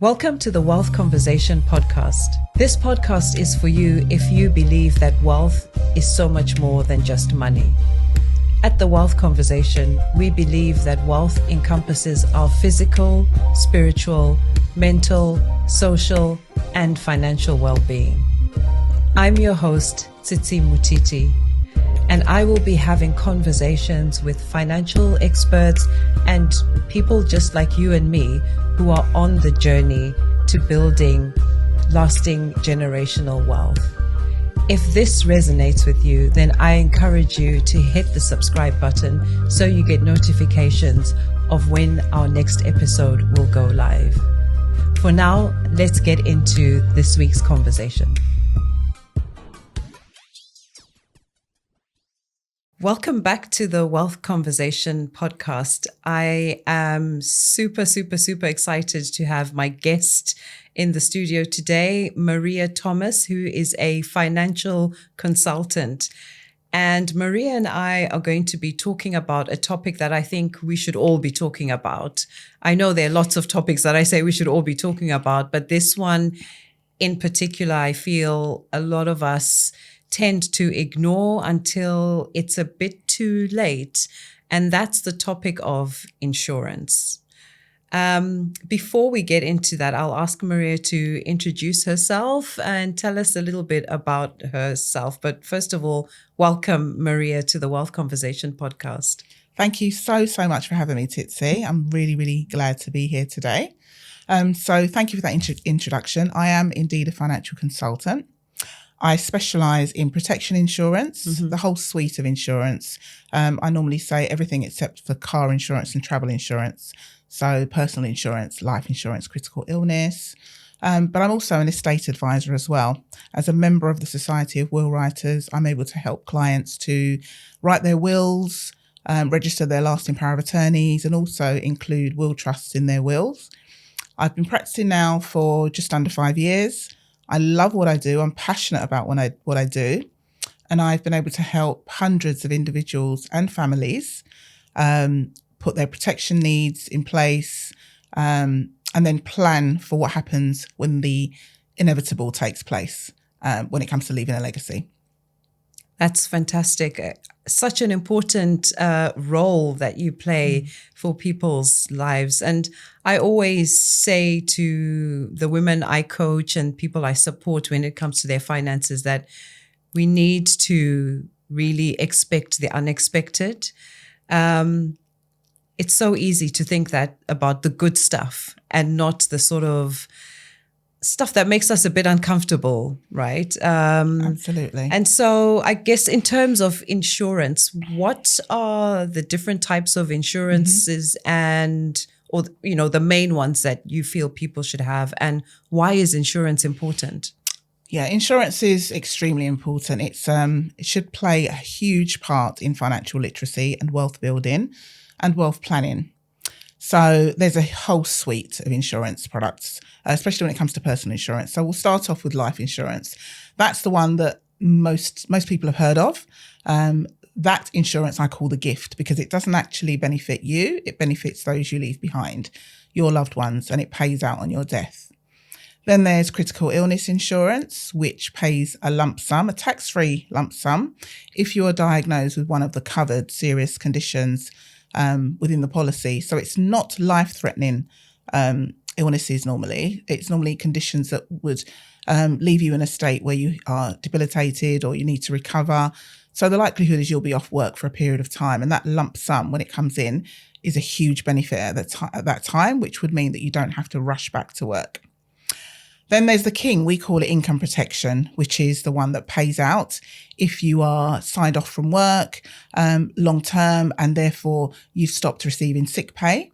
Welcome to the Wealth Conversation podcast. This podcast is for you if you believe that wealth is so much more than just money. At the Wealth Conversation, we believe that wealth encompasses our physical, spiritual, mental, social, and financial well-being. I'm your host, Tsitsi Mutiti, and I will be having conversations with financial experts and people just like you and me who are on the journey to building lasting generational wealth. If this resonates with you, then I encourage you to hit the subscribe button so you get notifications of when our next episode will go live. For now, let's get into this week's conversation. Welcome back to the Wealth Conversation podcast. I am super excited to have my guest in the studio today, Maria Thomas, who is a financial consultant. And Maria and I are going to be talking about a topic that I think we should all be talking about. I know there are lots of topics that I say we should all be talking about, but this one in particular, I feel a lot of us tend to ignore until it's a bit too late. And that's the topic of insurance. Before we get into that, I'll ask Maria to introduce herself and tell us a little bit about herself. But first of all, welcome, Maria, to the Wealth Conversation podcast. Thank you so much for having me, Tsitsi. I'm really glad to be here today. So thank you for that introduction. I am indeed a financial consultant. I specialise in protection insurance, the whole suite of insurance. I normally say everything except for car insurance and travel insurance. So personal insurance, life insurance, critical illness. But I'm also an estate advisor as well. As a member of the Society of Will Writers, I'm able to help clients to write their wills, register their lasting power of attorneys, and also include will trusts in their wills. I've been practicing now for just under 5 years. I love what I do. I'm passionate about what I do. And I've been able to help hundreds of individuals and families put their protection needs in place and then plan for what happens when the inevitable takes place when it comes to leaving a legacy. That's fantastic. Such an important role that you play for people's lives. And I always say to the women I coach and people I support when it comes to their finances that we need to really expect the unexpected. It's so easy to think that about the good stuff and not the sort of stuff that makes us a bit uncomfortable, right? Absolutely. And so I guess in terms of insurance, what are the different types of insurances or the main ones that you feel people should have, and why is insurance important? Yeah, insurance is extremely important. It should play a huge part in financial literacy and wealth building and wealth planning. So there's a whole suite of insurance products, especially when it comes to personal insurance. So we'll start off with life insurance. That's the one that most people have heard of. That insurance I call the gift because it doesn't actually benefit you. It benefits those you leave behind, your loved ones, and it pays out on your death. Then there's critical illness insurance, which pays a lump sum, a tax-free lump sum, if you are diagnosed with one of the covered serious conditions within the policy. So it's not life-threatening illnesses normally. It's normally conditions that would leave you in a state where you are debilitated or you need to recover. So the likelihood is you'll be off work for a period of time. And that lump sum, when it comes in, is a huge benefit at that time, which would mean that you don't have to rush back to work. Then there's the king. We call it income protection, which is the one that pays out if you are signed off from work long term and therefore you've stopped receiving sick pay,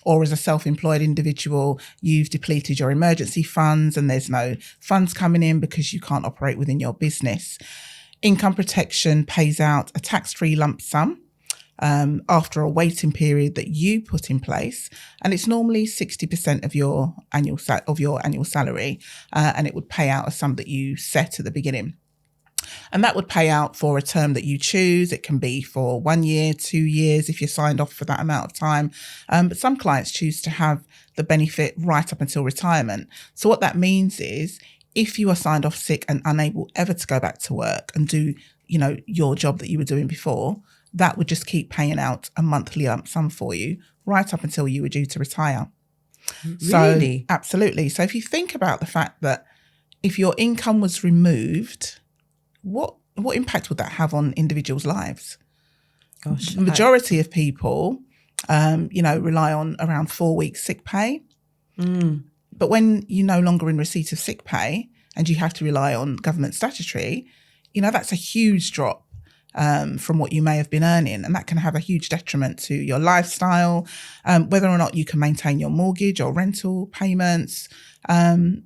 or as a self-employed individual, you've depleted your emergency funds and there's no funds coming in because you can't operate within your business. Income protection pays out a tax-free lump sum after a waiting period that you put in place, and it's normally 60% of your annual salary, and it would pay out a sum that you set at the beginning. And that would pay out for a term that you choose. It can be for 1 year, 2 years, if you're signed off for that amount of time. But some clients choose to have the benefit right up until retirement. So what that means is if you are signed off sick and unable ever to go back to work and do, your job that you were doing before, that would just keep paying out a monthly lump sum for you right up until you were due to retire. Really? So, absolutely. So if you think about the fact that if your income was removed, what impact would that have on individuals' lives? Gosh, The majority of people, rely on around 4 weeks sick pay. But when you're no longer in receipt of sick pay and you have to rely on government statutory, that's a huge drop from what you may have been earning. And that can have a huge detriment to your lifestyle, whether or not you can maintain your mortgage or rental payments. And,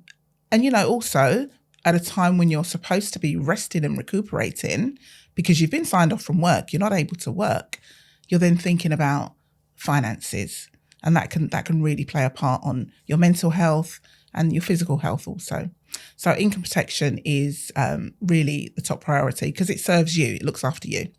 also at a time when you're supposed to be resting and recuperating because you've been signed off from work, you're not able to work, you're then thinking about finances. And that can really play a part on your mental health and your physical health also. So income protection is really the top priority because it serves you, it looks after you.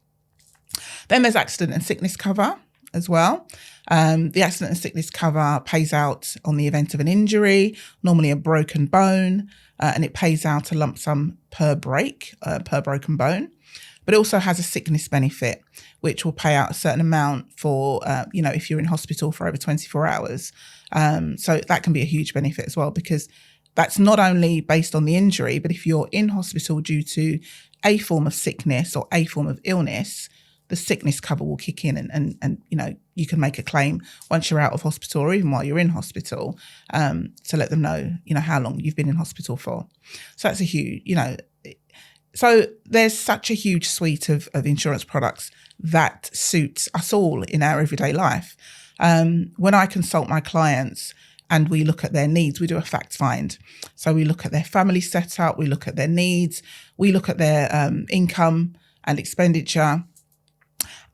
Then there's accident and sickness cover as well. The accident and sickness cover pays out on the event of an injury, normally a broken bone, and it pays out a lump sum per broken bone. But it also has a sickness benefit, which will pay out a certain amount for, if you're in hospital for over 24 hours. So that can be a huge benefit as well, because that's not only based on the injury, but if you're in hospital due to a form of sickness or a form of illness, the sickness cover will kick in and you can make a claim once you're out of hospital or even while you're in hospital to let them know, how long you've been in hospital for. So that's a huge, so there's such a huge suite of insurance products that suits us all in our everyday life. When I consult my clients and we look at their needs, we do a fact find. So we look at their family setup, we look at their needs, we look at their income and expenditure.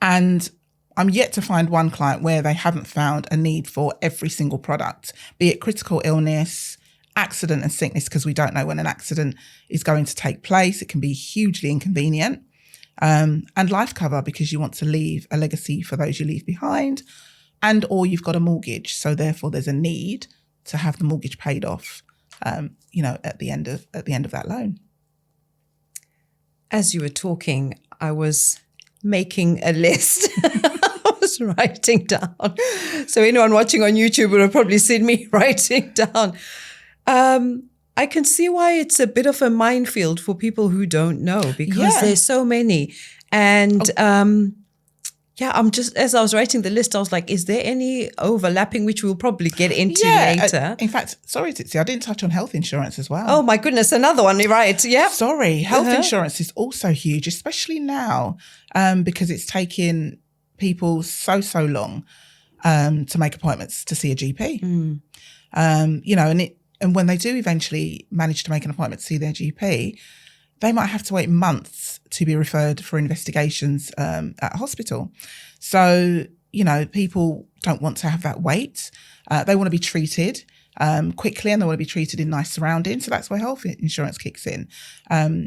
And I'm yet to find one client where they haven't found a need for every single product, be it critical illness, accident and sickness, because we don't know when an accident is going to take place. It can be hugely inconvenient. And life cover, because you want to leave a legacy for those you leave behind, or you've got a mortgage. So therefore there's a need to have the mortgage paid off, at the end of that loan. As you were talking, I was making a list. I was writing down. So anyone watching on YouTube would have probably seen me writing down. I can see why it's a bit of a minefield for people who don't know, because there's so many. And I'm just, as I was writing the list, I was like, is there any overlapping, which we'll probably get into later? In fact, sorry, Tsitsi, I didn't touch on health insurance as well. Oh my goodness, another one, right? Yeah. Sorry, health insurance is also huge, especially now, because it's taking people so long to make appointments to see a GP. And when they do eventually manage to make an appointment to see their GP, they might have to wait months to be referred for investigations at a hospital. So, people don't want to have that wait. They want to be treated quickly, and they want to be treated in nice surroundings. So that's where health insurance kicks in.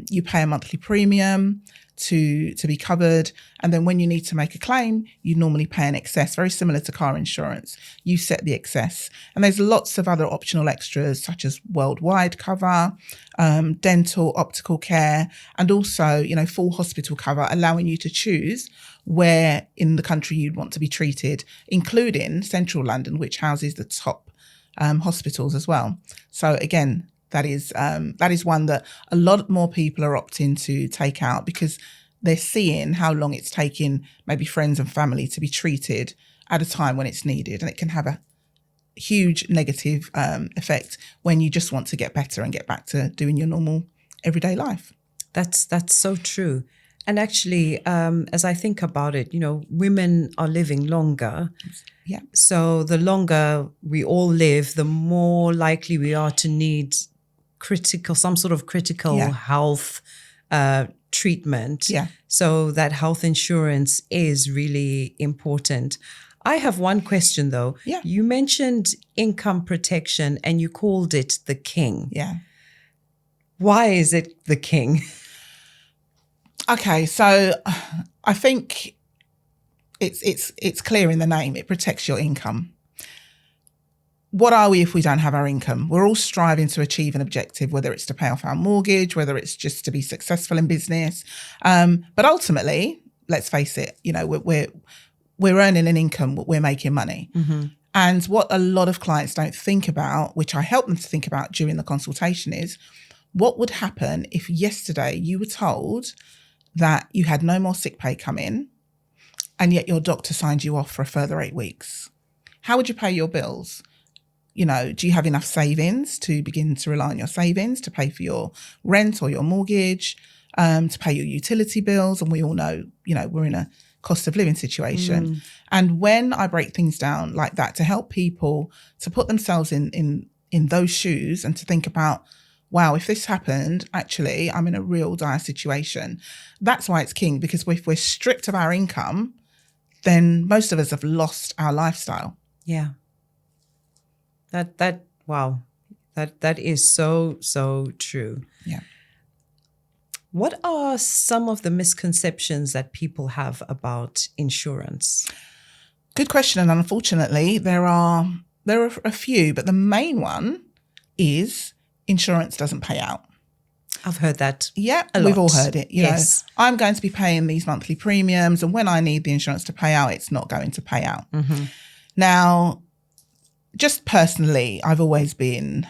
You pay a monthly premium to be covered. And then when you need to make a claim, you normally pay an excess, very similar to car insurance. You set the excess. And there's lots of other optional extras, such as worldwide cover, dental, optical care, and also, full hospital cover, allowing you to choose where in the country you'd want to be treated, including central London, which houses the top hospitals as well. So again, that is one that a lot more people are opting to take out, because they're seeing how long it's taking maybe friends and family to be treated at a time when it's needed. And it can have a huge negative effect when you just want to get better and get back to doing your normal everyday life. That's so true. And actually, as I think about it, women are living longer. Yeah. So the longer we all live, the more likely we are to need some sort of critical health treatment. Yeah. So that health insurance is really important. I have one question though. Yeah. You mentioned income protection and you called it the king. Yeah. Why is it the king? Okay, so I think it's clear in the name. It protects your income. What are we if we don't have our income? We're all striving to achieve an objective, whether it's to pay off our mortgage, whether it's just to be successful in business. But ultimately, let's face it, we're earning an income, we're making money. Mm-hmm. And what a lot of clients don't think about, which I help them to think about during the consultation, is what would happen if yesterday you were told that you had no more sick pay come in and yet your doctor signed you off for a further 8 weeks? How would you pay your bills? Do you have enough savings to begin to rely on your savings to pay for your rent or your mortgage, to pay your utility bills? And we all know, we're in a cost of living situation. And when I break things down like that to help people to put themselves in those shoes and to think about, wow, if this happened, actually, I'm in a real dire situation. That's why it's king, because if we're stripped of our income, then most of us have lost our lifestyle. Yeah. Wow. That is so true. Yeah. What are some of the misconceptions that people have about insurance? Good question. And unfortunately, there are a few, but the main one is insurance doesn't pay out. I've heard that. Yeah, a lot. We've all heard it. Yes. I'm going to be paying these monthly premiums, and when I need the insurance to pay out, it's not going to pay out. Mm-hmm. Now, just personally, I've always been,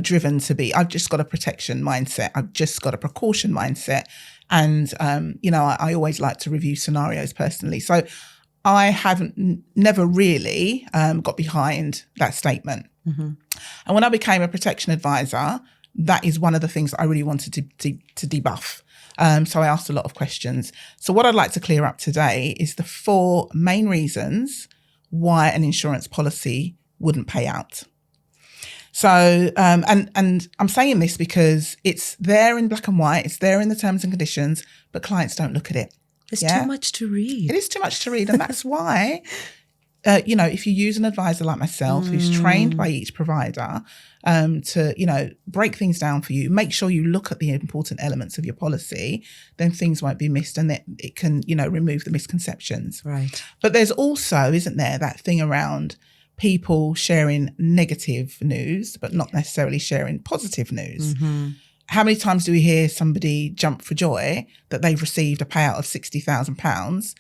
driven to be, I've just got a protection mindset. I've just got a precaution mindset. And, I always like to review scenarios personally. So I haven't never really got behind that statement. Mm-hmm. And when I became a protection advisor, that is one of the things that I really wanted to debuff. So I asked a lot of questions. So what I'd like to clear up today is the 4 main reasons why an insurance policy wouldn't pay out. So, and I'm saying this because it's there in black and white, it's there in the terms and conditions, but clients don't look at it. There's too much to read. It is too much to read. And that's why, if you use an advisor like myself, who's trained by each provider to, break things down for you, make sure you look at the important elements of your policy, then things won't be missed and it can, remove the misconceptions. Right. But there's also, isn't there, that thing around people sharing negative news, but not necessarily sharing positive news. Mm-hmm. How many times do we hear somebody jump for joy that they've received a payout of £60,000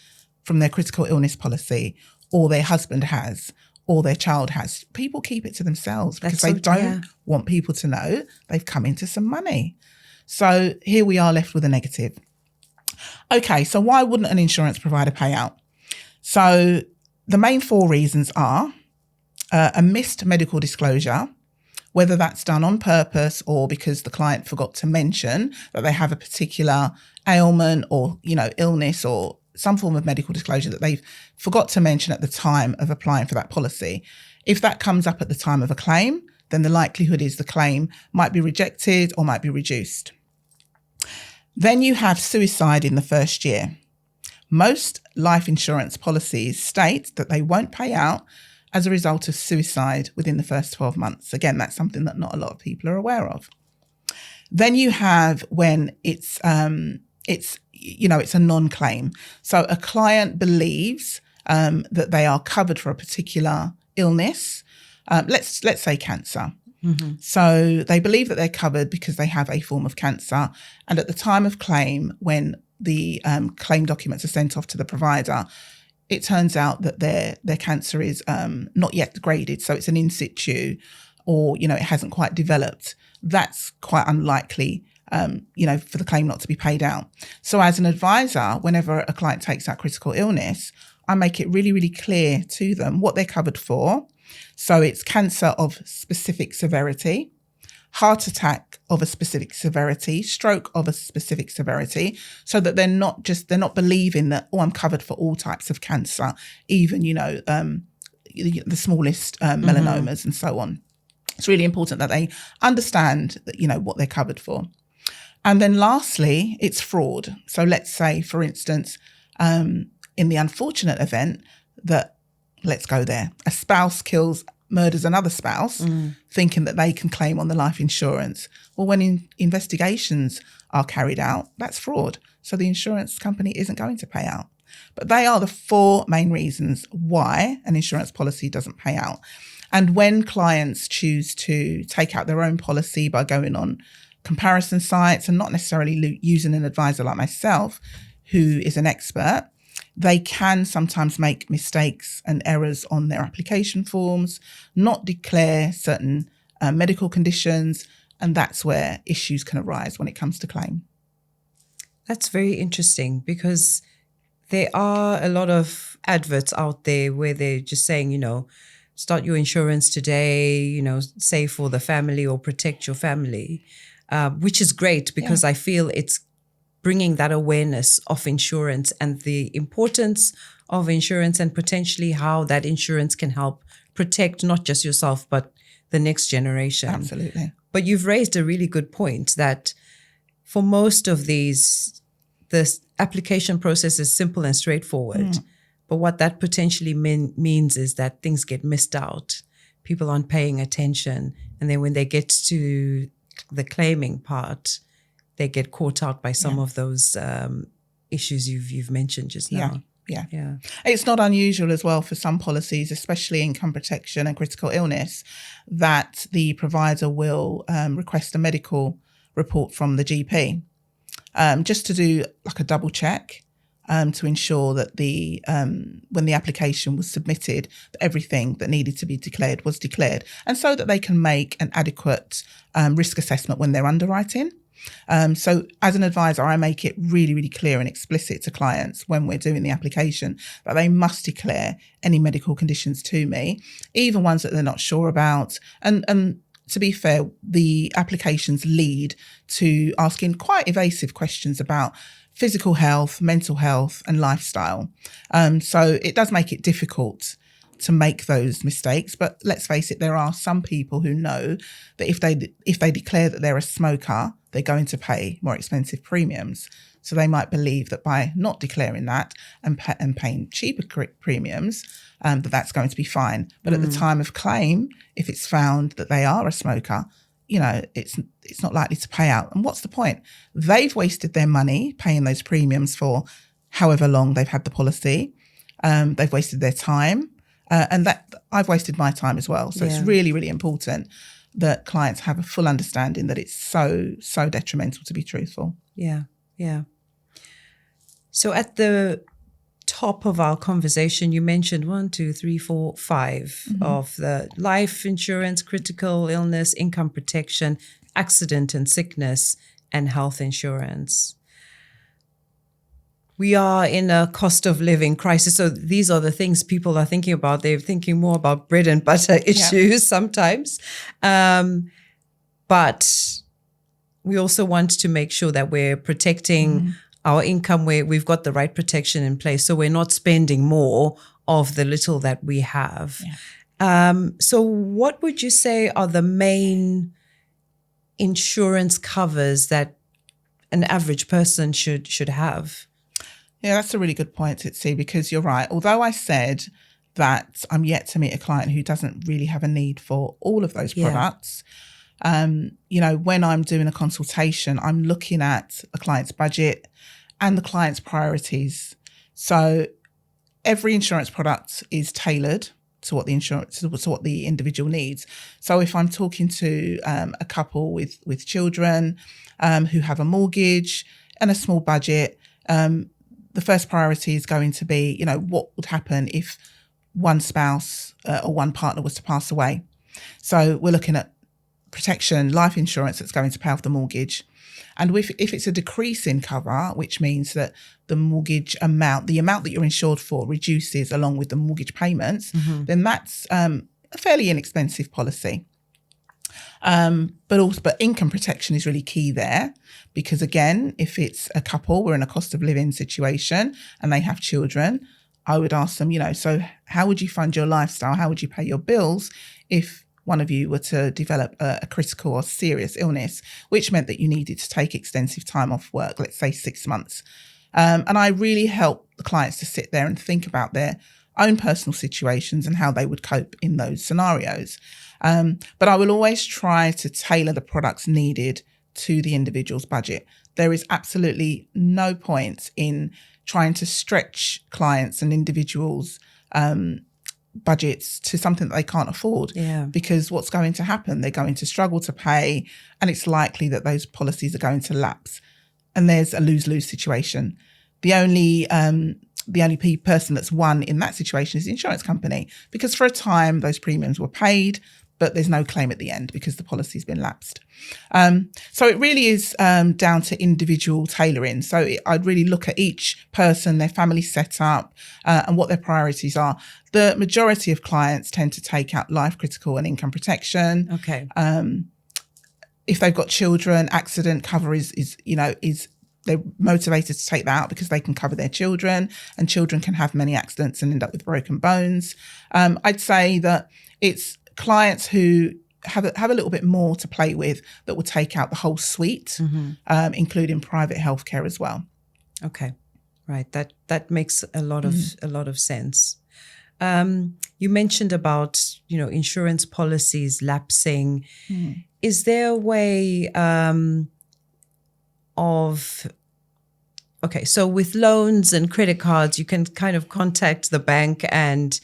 from their critical illness policy, or their husband has, or their child has? People keep it to themselves because they don't want people to know they've come into some money. So here we are left with a negative. Okay, so why wouldn't an insurance provider pay out? So the main 4 reasons are a missed medical disclosure, whether that's done on purpose or because the client forgot to mention that they have a particular ailment or, illness or some form of medical disclosure that they've forgot to mention at the time of applying for that policy. If that comes up at the time of a claim, then the likelihood is the claim might be rejected or might be reduced. Then you have suicide in the first year. Most life insurance policies state that they won't pay out as a result of suicide within the first 12 months. Again, that's something that not a lot of people are aware of. Then you have when it's a non-claim. So a client believes that they are covered for a particular illness. Let's say cancer. Mm-hmm. So they believe that they're covered because they have a form of cancer. And at the time of claim, when the claim documents are sent off to the provider, it turns out that their cancer is not yet graded. So it's an in situ or, it hasn't quite developed. That's quite unlikely, for the claim not to be paid out. So as an advisor, whenever a client takes out critical illness, I make it really, really clear to them what they're covered for. So it's cancer of specific severity, heart attack of a specific severity, stroke of a specific severity, so that they're not believing that, I'm covered for all types of cancer, even, the smallest melanomas and so on. It's really important that they understand that, what they're covered for. And then lastly, it's fraud. So let's say, for instance, in the unfortunate event that, let's go there, a spouse kills murders another spouse, thinking that they can claim on the life insurance. Well, when investigations are carried out, that's fraud. So the insurance company isn't going to pay out. But they are the 4 main reasons why an insurance policy doesn't pay out. And when clients choose to take out their own policy by going on comparison sites and not necessarily using an advisor like myself, who is an expert, they can sometimes make mistakes and errors on their application forms, not declare certain medical conditions, and that's where issues can arise when it comes to claim. That's very interesting, because there are a lot of adverts out there where they're just saying, start your insurance today, save for the family or protect your family, which is great, because I feel it's bringing that awareness of insurance and the importance of insurance, and potentially how that insurance can help protect not just yourself, but the next generation. Absolutely. But you've raised a really good point that for most of these, the application process is simple and straightforward. But what that potentially means is that things get missed out. People aren't paying attention. And then when they get to the claiming part, they get caught out by some of those issues you've mentioned just now. Yeah. It's not unusual as well for some policies, especially income protection and critical illness, that the provider will request a medical report from the GP just to do like a double check to ensure that when the application was submitted, that everything that needed to be declared was declared, and so that they can make an adequate risk assessment when they're underwriting. So as an advisor, I make it really, really clear and explicit to clients when we're doing the application that they must declare any medical conditions to me, even ones that they're not sure about. And to be fair, the applications lead to asking quite evasive questions about physical health, mental health, and lifestyle. So it does make it difficult to make those mistakes. But let's face it, there are some people who know that if they declare that they're a smoker, they're going to pay more expensive premiums. So they might believe that by not declaring that and paying cheaper premiums, that's going to be fine. But at the time of claim, if it's found that they are a smoker, it's not likely to pay out. And what's the point? They've wasted their money paying those premiums for however long they've had the policy. They've wasted their time. And that I've wasted my time as well. So it's really, really important that clients have a full understanding that it's so, so detrimental to be truthful. Yeah. So at the top of our conversation, you mentioned 1, 2, 3, 4, 5 of the life insurance, critical illness, income protection, accident and sickness, and health insurance. We are in a cost of living crisis. So these are the things people are thinking about. They're thinking more about bread and butter issues sometimes. But we also want to make sure that we're protecting our income, where we've got the right protection in place. So we're not spending more of the little that we have. So what would you say are the main insurance covers that an average person should have? Yeah, that's a really good point, Tsitsi, because you're right. Although I said that I'm yet to meet a client who doesn't really have a need for all of those products, when I'm doing a consultation, I'm looking at the client's budget and the client's priorities. So every insurance product is tailored to what the individual needs. So if I'm talking to a couple with children who have a mortgage and a small budget, the first priority is going to be, what would happen if one spouse or one partner was to pass away. So we're looking at protection, life insurance that's going to pay off the mortgage. And if it's a decrease in cover, which means that the mortgage amount, the amount that you're insured for reduces along with the mortgage payments, then that's a fairly inexpensive policy. But income protection is really key there, because again, if it's a couple, we're in a cost of living situation and they have children, I would ask them, so how would you fund your lifestyle? How would you pay your bills if one of you were to develop a critical or serious illness, which meant that you needed to take extensive time off work, let's say 6 months? And I really help the clients to sit there and think about their own personal situations and how they would cope in those scenarios. But I will always try to tailor the products needed to the individual's budget. There is absolutely no point in trying to stretch clients and individuals' budgets to something that they can't afford. Yeah. Because what's going to happen? They're going to struggle to pay, and it's likely that those policies are going to lapse. And there's a lose-lose situation. The only person that's won in that situation is the insurance company, because for a time those premiums were paid, but there's no claim at the end because the policy's been lapsed. So it really is down to individual tailoring. So I'd really look at each person, their family setup, and what their priorities are. The majority of clients tend to take out life critical and income protection. Okay. If they've got children, accident cover is they're motivated to take that out because they can cover their children, and children can have many accidents and end up with broken bones. I'd say that it's clients who have a little bit more to play with that will take out the whole suite, including private healthcare as well. Okay, right. That makes a lot of sense. You mentioned about insurance policies lapsing. Is there a way so with loans and credit cards, you can kind of contact the bank and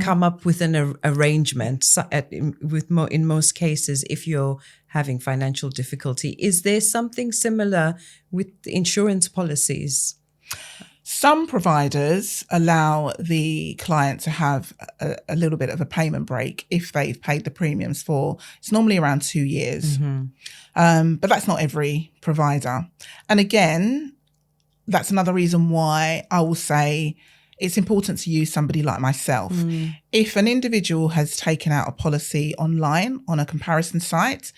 come up with an arrangement. In most cases, if you're having financial difficulty, is there something similar with insurance policies? Some providers allow the client to have a little bit of a payment break if they've paid the premiums for, it's normally around 2 years. But that's not every provider. And again, that's another reason why I will say it's important to use somebody like myself. If an individual has taken out a policy online on a comparison site,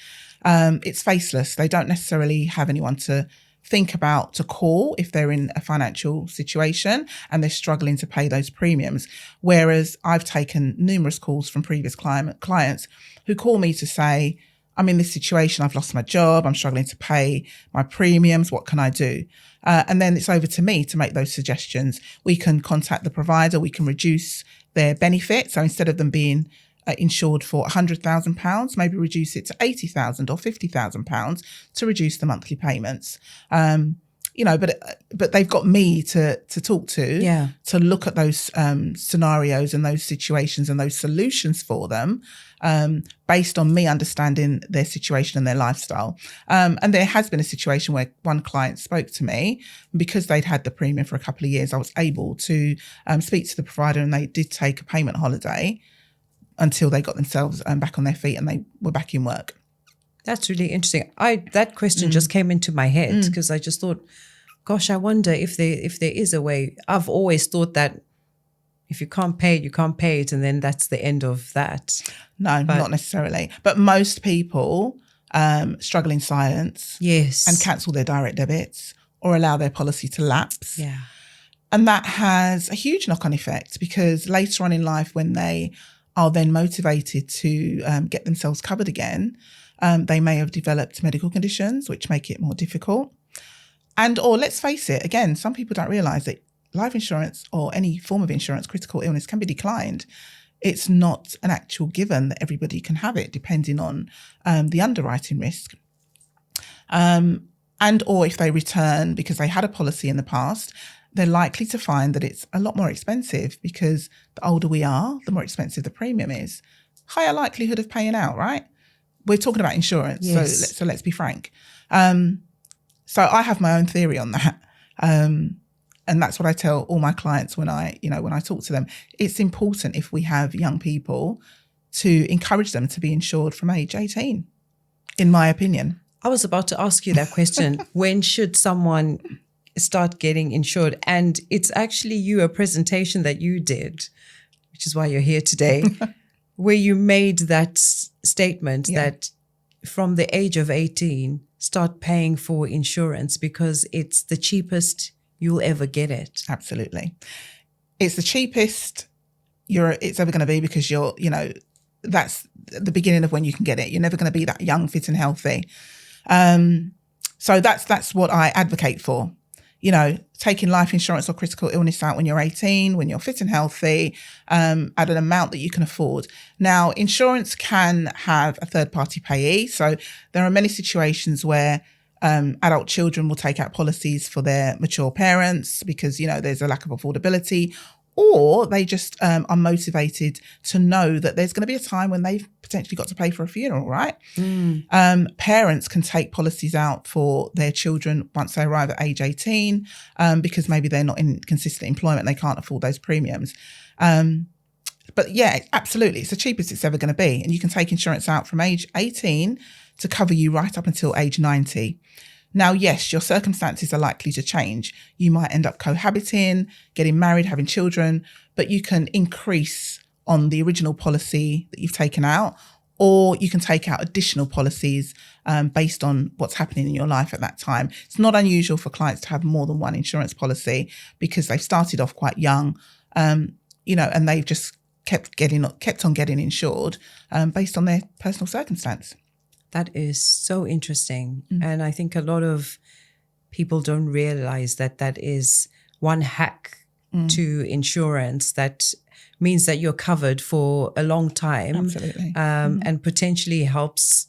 it's faceless. They don't necessarily have anyone to think about to call if they're in a financial situation and they're struggling to pay those premiums. Whereas I've taken numerous calls from previous clients who call me to say, I'm in this situation, I've lost my job, I'm struggling to pay my premiums, what can I do? And then it's over to me to make those suggestions. We can contact the provider, we can reduce their benefit. So instead of them being insured for £100,000, maybe reduce it to £80,000 or £50,000 to reduce the monthly payments. But they've got me to talk to, to look at those scenarios and those situations and those solutions for them, based on me understanding their situation and their lifestyle. And there has been a situation where one client spoke to me, because they'd had the premium for a couple of years, I was able to speak to the provider, and they did take a payment holiday until they got themselves back on their feet and they were back in work. That's really interesting. That question just came into my head because I just thought, gosh, I wonder if there is a way. I've always thought that if you can't pay it, you can't pay it, and then that's the end of that. No, not necessarily. But most people struggle in silence. Yes. And cancel their direct debits or allow their policy to lapse. Yeah. And that has a huge knock-on effect, because later on in life, when they are then motivated to get themselves covered again, they may have developed medical conditions which make it more difficult. Or let's face it, again, some people don't realise that life insurance or any form of insurance, critical illness, can be declined. It's not an actual given that everybody can have it, depending on the underwriting risk. Or if they return because they had a policy in the past, they're likely to find that it's a lot more expensive, because the older we are, the more expensive the premium is. Higher likelihood of paying out, right? We're talking about insurance, yes. So let's be frank. So I have my own theory on that. And that's what I tell all my clients when I talk to them. It's important, if we have young people, to encourage them to be insured from age 18, in my opinion. I was about to ask you that question. When should someone start getting insured? And it's actually a presentation that you did, which is why you're here today, where you made that statement that from the age of 18, start paying for insurance, because it's the cheapest you'll ever get it. Absolutely. It's the cheapest it's ever going to be, because that's the beginning of when you can get it. You're never going to be that young, fit and healthy. So that's what I advocate for. taking life insurance or critical illness out when you're 18, when you're fit and healthy, at an amount that you can afford. Now, insurance can have a third-party payee. So there are many situations where adult children will take out policies for their mature parents because, there's a lack of affordability, or they just are motivated to know that there's going to be a time when they've potentially got to pay for a funeral, right? Parents can take policies out for their children once they arrive at age 18 because maybe they're not in consistent employment, they can't afford those premiums. But yeah, absolutely, it's the cheapest it's ever going to be. And you can take insurance out from age 18 to cover you right up until age 90. Now, yes, your circumstances are likely to change. You might end up cohabiting, getting married, having children, but you can increase on the original policy that you've taken out, or you can take out additional policies based on what's happening in your life at that time. It's not unusual for clients to have more than one insurance policy because they've started off quite young, and they've just kept on getting insured based on their personal circumstance. That is so interesting. And I think a lot of people don't realize that is one hack to insurance that means that you're covered for a long time. Absolutely. And potentially helps.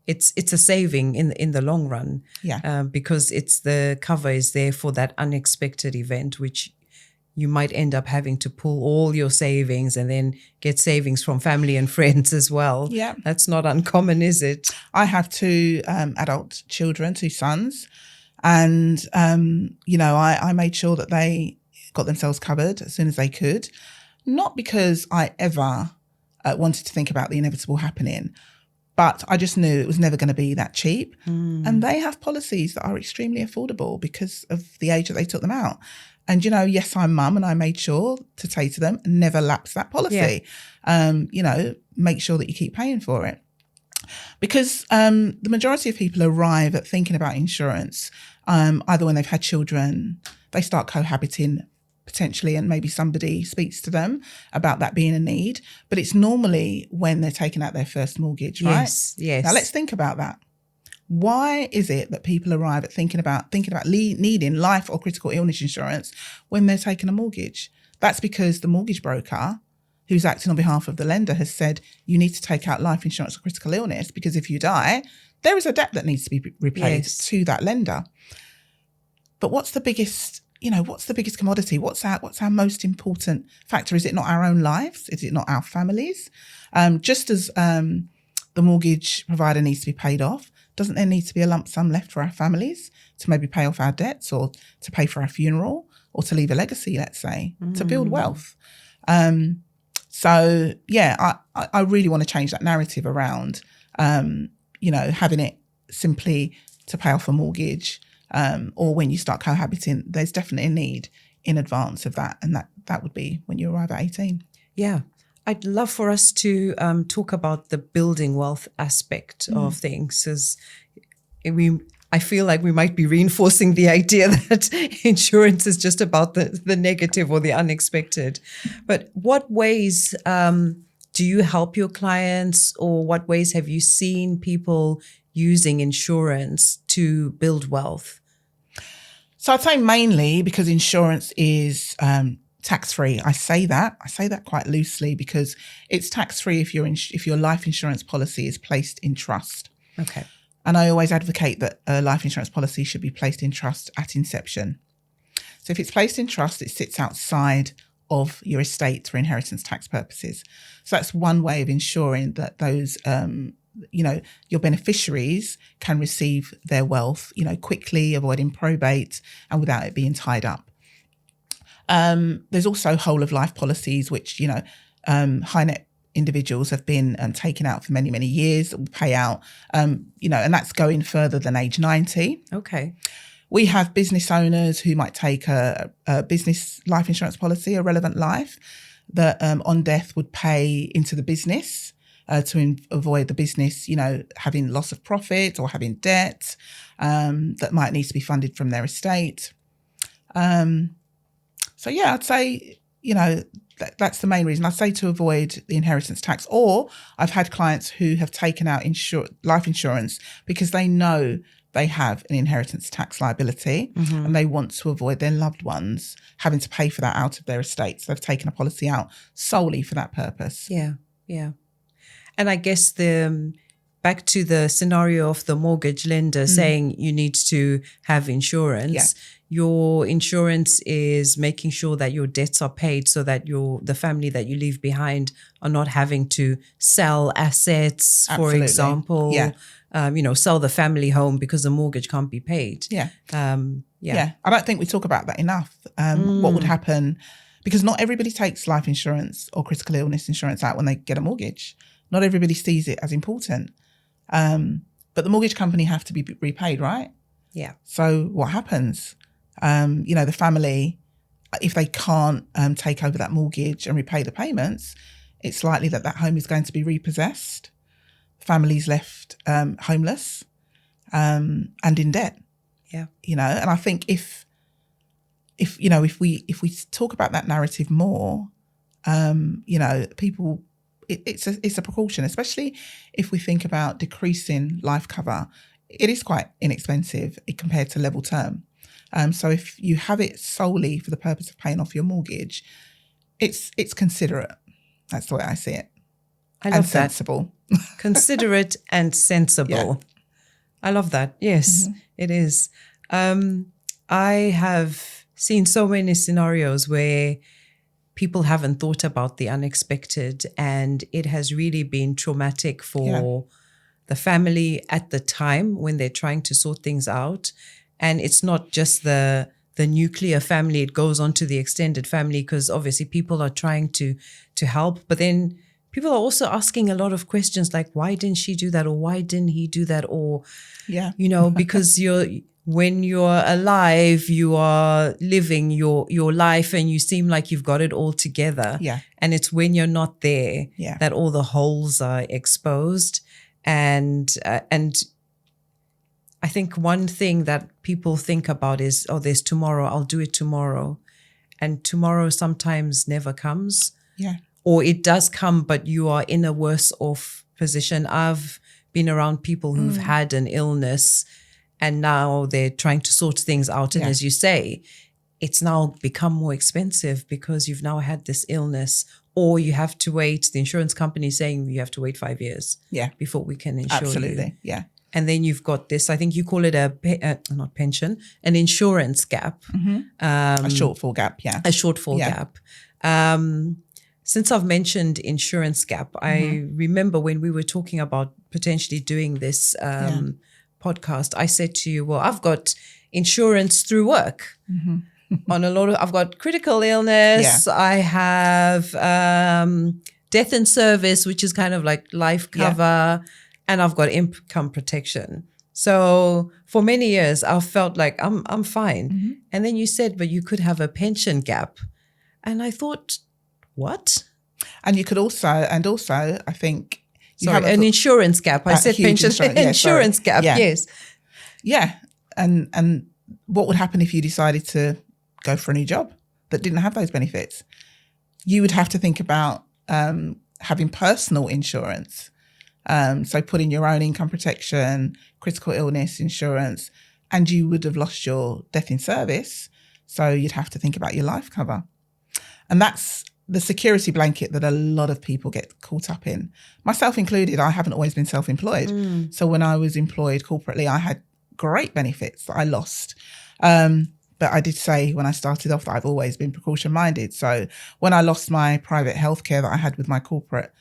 It's a saving in the long run. Yeah. Because the cover is there for that unexpected event, which you might end up having to pull all your savings and then get savings from family and friends as well. Yeah. That's not uncommon, is it? I have two adult children, two sons. And, I made sure that they got themselves covered as soon as they could. Not because I ever wanted to think about the inevitable happening, but I just knew it was never going to be that cheap. And they have policies that are extremely affordable because of the age that they took them out. And, yes, I'm mum, and I made sure to say to them, never lapse that policy. Yeah. Make sure that you keep paying for it. Because the majority of people arrive at thinking about insurance either when they've had children, they start cohabiting potentially, and maybe somebody speaks to them about that being a need. But it's normally when they're taking out their first mortgage, right? Yes. Now, let's think about that. Why is it that people arrive at thinking about needing life or critical illness insurance when they're taking a mortgage? That's because the mortgage broker, who's acting on behalf of the lender, has said you need to take out life insurance or critical illness because if you die, there is a debt that needs to be repaid to that lender. But what's the biggest commodity? What's our most important factor? Is it not our own lives? Is it not our families? Just as the mortgage provider needs to be paid off, doesn't there need to be a lump sum left for our families to maybe pay off our debts or to pay for our funeral or to leave a legacy, let's say, to build wealth? So, yeah, I really want to change that narrative around, having it simply to pay off a mortgage or when you start cohabiting. There's definitely a need in advance of that. And that would be when you arrive at 18. Yeah. I'd love for us to talk about the building wealth aspect of things, as I feel like we might be reinforcing the idea that insurance is just about the negative or the unexpected. But what ways do you help your clients, or what ways have you seen people using insurance to build wealth? So I'd say mainly because insurance is tax-free. I say that quite loosely because it's tax-free if your life insurance policy is placed in trust. Okay. And I always advocate that a life insurance policy should be placed in trust at inception. So if it's placed in trust, it sits outside of your estate for inheritance tax purposes. So that's one way of ensuring that those, your beneficiaries can receive their wealth, quickly, avoiding probate and without it being tied up. There's also whole of life policies, which, high net individuals have been taken out for many, many years that will pay out, and that's going further than age 90. Okay. We have business owners who might take a business life insurance policy, a relevant life, that on death would pay into the business to avoid the business, having loss of profit or having debt that might need to be funded from their estate. So yeah, I'd say, that's the main reason. I'd say to avoid the inheritance tax. Or I've had clients who have taken out life insurance because they know they have an inheritance tax liability and they want to avoid their loved ones having to pay for that out of their estate. So they've taken a policy out solely for that purpose. Yeah, yeah. And I guess back to the scenario of the mortgage lender saying you need to have insurance. Yeah. Your insurance is making sure that your debts are paid so that the family that you leave behind are not having to sell assets, for Absolutely. example. Yeah. Sell the family home because the mortgage can't be paid. Yeah. Yeah. I don't think we talk about that enough. What would happen, because not everybody takes life insurance or critical illness insurance out when they get a mortgage. Not everybody sees it as important. But the mortgage company have to be repaid, right? Yeah. So what happens? The family, if they can't take over that mortgage and repay the payments, it's likely that home is going to be repossessed. Families left homeless and in debt. Yeah. And I think if we talk about that narrative more, people, it's a precaution, especially if we think about decreasing life cover. It is quite inexpensive compared to level term. So if you have it solely for the purpose of paying off your mortgage, it's considerate. That's the way I see it. I love and that. Sensible. Considerate and sensible. Yeah. I love that. Yes, it is. I have seen so many scenarios where people haven't thought about the unexpected, and it has really been traumatic for the family at the time when they're trying to sort things out. And it's not just the nuclear family, it goes on to the extended family, because obviously people are trying to help. But then people are also asking a lot of questions like, why didn't she do that? Or why didn't he do that? Or, because when you're alive, you are living your life and you seem like you've got it all together. Yeah. And it's when you're not there that all the holes are exposed. And I think one thing that people think about is, there's tomorrow, I'll do it tomorrow. And tomorrow sometimes never comes. Yeah. Or it does come, but you are in a worse off position. I've been around people who've had an illness and now they're trying to sort things out. And as you say, it's now become more expensive because you've now had this illness, or you have to wait. The insurance company is saying you have to wait 5 years before we can insure you. Absolutely, yeah. And then you've got this, I think you call it not pension, an insurance gap. A shortfall gap, yeah. A shortfall gap. Since I've mentioned insurance gap, I remember when we were talking about potentially doing this podcast, I said to you, well, I've got insurance through work on I've got critical illness. I have death in service, which is kind of like life cover, and I've got income protection. So for many years, I felt like I'm fine. And then you said, but you could have a pension gap. And I thought, what? And you could also, I think, an insurance gap. I said pension insurance gap. Yeah. Yes. Yeah. And what would happen if you decided to go for a new job that didn't have those benefits? You would have to think about having personal insurance. So put in your own income protection, critical illness insurance, and you would have lost your death in service. So you'd have to think about your life cover. And that's the security blanket that a lot of people get caught up in, myself included. I haven't always been self-employed. So when I was employed corporately, I had great benefits that I lost. But I did say when I started off that I've always been precaution-minded. So when I lost my private healthcare that I had with my corporate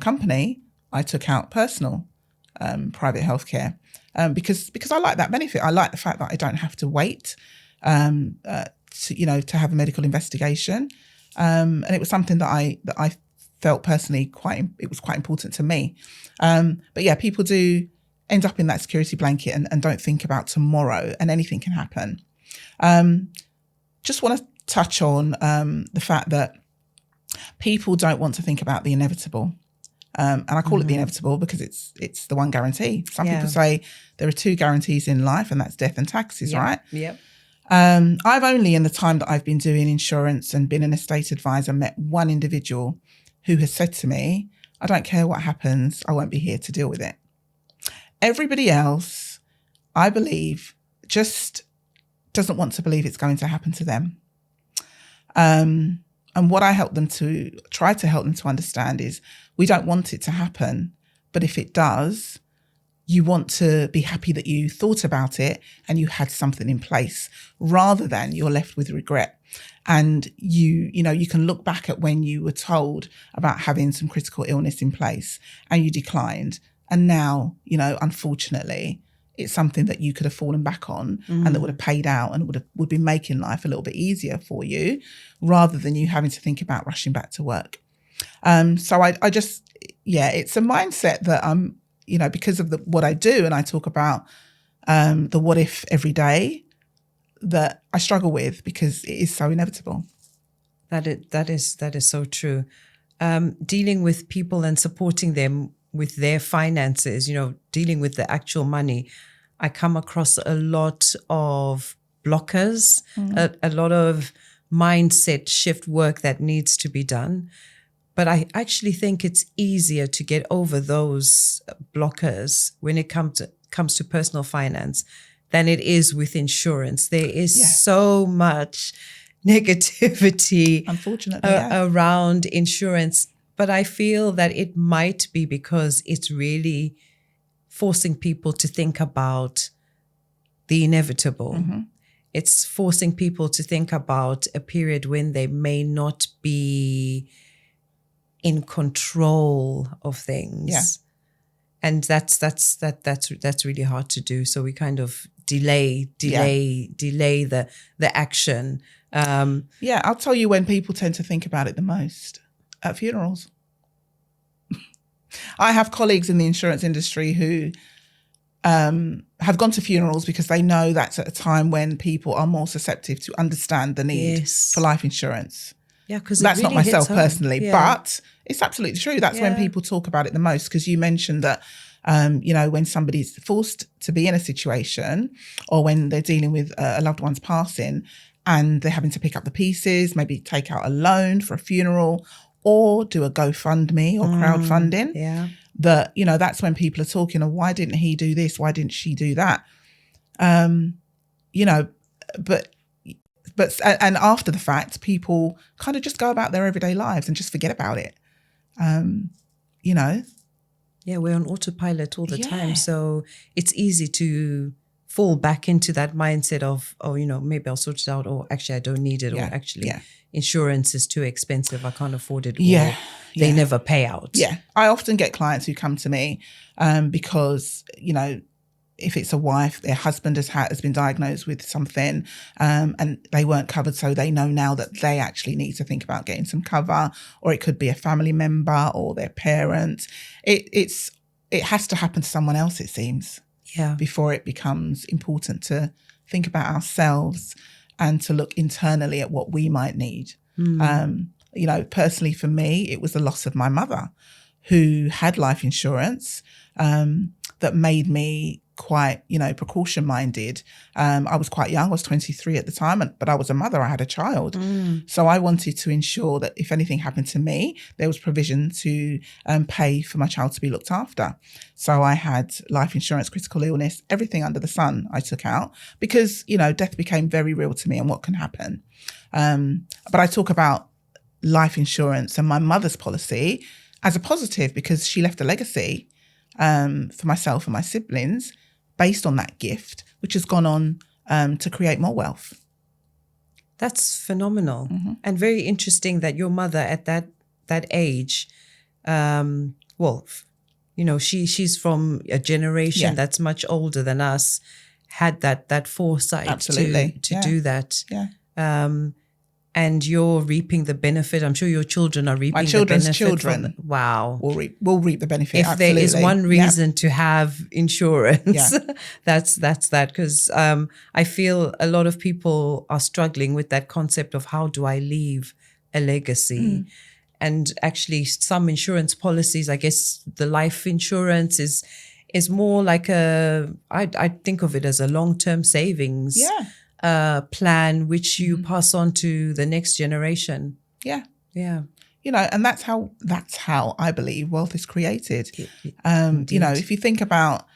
company, I took out personal private healthcare because I like that benefit. I like the fact that I don't have to wait to have a medical investigation. And it was something that I felt personally it was quite important to me. But yeah, people do end up in that security blanket and don't think about tomorrow, and anything can happen. Just want to touch on the fact that people don't want to think about the inevitable. And I call it the inevitable because it's the one guarantee. Some people say there are two guarantees in life, and that's death and taxes, right? Yep. I've only, in the time that I've been doing insurance and been an estate advisor, met one individual who has said to me, I don't care what happens, I won't be here to deal with it. Everybody else I believe, just doesn't want to believe it's going to happen to them. And what I try to help them to understand is we don't want it to happen, but if it does, you want to be happy that you thought about it and you had something in place rather than you're left with regret. And you can look back at when you were told about having some critical illness in place and you declined. And now, unfortunately, it's something that you could have fallen back on and that would have paid out and would be making life a little bit easier for you rather than you having to think about rushing back to work. So I just, it's a mindset that I'm, because of what I do and I talk about the what if every day that I struggle with because it is so inevitable. That is so true. Dealing with people and supporting them with their finances, dealing with the actual money, I come across a lot of blockers, a lot of mindset shift work that needs to be done. But I actually think it's easier to get over those blockers when it comes to personal finance than it is with insurance. There is so much negativity, unfortunately, around insurance. But I feel that it might be because it's really forcing people to think about the inevitable. Mm-hmm. It's forcing people to think about a period when they may not be in control of things. Yeah. And that's really hard to do. So we kind of delay the action. I'll tell you when people tend to think about it the most. At funerals. I have colleagues in the insurance industry who have gone to funerals because they know that's at a time when people are more susceptible to understand the need for life insurance. Yeah, because that's really not myself personally, but it's absolutely true. That's when people talk about it the most, because you mentioned that, when somebody's forced to be in a situation or when they're dealing with a loved one's passing and they're having to pick up the pieces, maybe take out a loan for a funeral or do a GoFundMe or crowdfunding, that, that's when people are talking, why didn't he do this? Why didn't she do that? But after the fact, people kind of just go about their everyday lives and just forget about it. Yeah, we're on autopilot all the time. So it's easy to fall back into that mindset of, maybe I'll sort it out, or actually I don't need it, or actually insurance is too expensive, I can't afford it, or they never pay out. Yeah, I often get clients who come to me because, if it's a wife, their husband has been diagnosed with something and they weren't covered, so they know now that they actually need to think about getting some cover, or it could be a family member or their parent. It has to happen to someone else, it seems, before it becomes important to think about ourselves and to look internally at what we might need. Personally for me, it was the loss of my mother, who had life insurance that made me quite, precaution minded. I was quite young. I was 23 at the time, but I was a mother. I had a child. So I wanted to ensure that if anything happened to me, there was provision to pay for my child to be looked after. So I had life insurance, critical illness, everything under the sun I took out because, death became very real to me and what can happen. But I talk about life insurance and my mother's policy as a positive because she left a legacy for myself and my siblings based on that gift, which has gone on to create more wealth. That's phenomenal. And very interesting that your mother at that age, she's from a generation that's much older than us, had that foresight to do that. And you're reaping the benefit. I'm sure your children are reaping the benefit. My children's children. Wow. Will reap the benefit. If there is one reason to have insurance, that's that. Because I feel a lot of people are struggling with that concept of how do I leave a legacy? And actually some insurance policies, I guess the life insurance is more like I think of it as a long-term savings plan, which you pass on to the next generation. Yeah. And that's how I believe wealth is created. If you think about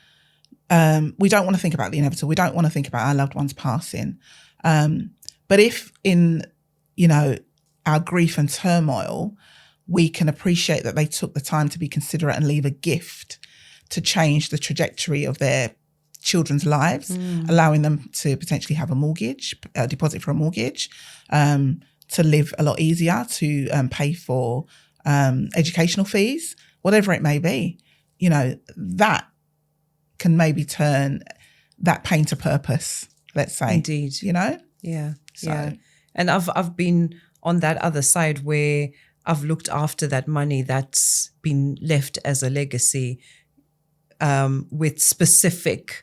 we don't want to think about the inevitable. We don't want to think about our loved ones passing. But if in, our grief and turmoil, we can appreciate that they took the time to be considerate and leave a gift to change the trajectory of their children's lives, allowing them to potentially have a mortgage, a deposit for a mortgage, to live a lot easier, to pay for educational fees, whatever it may be, that can maybe turn that pain to purpose, let's say. Indeed. Yeah. So. Yeah. And I've been on that other side where I've looked after that money that's been left as a legacy, with specific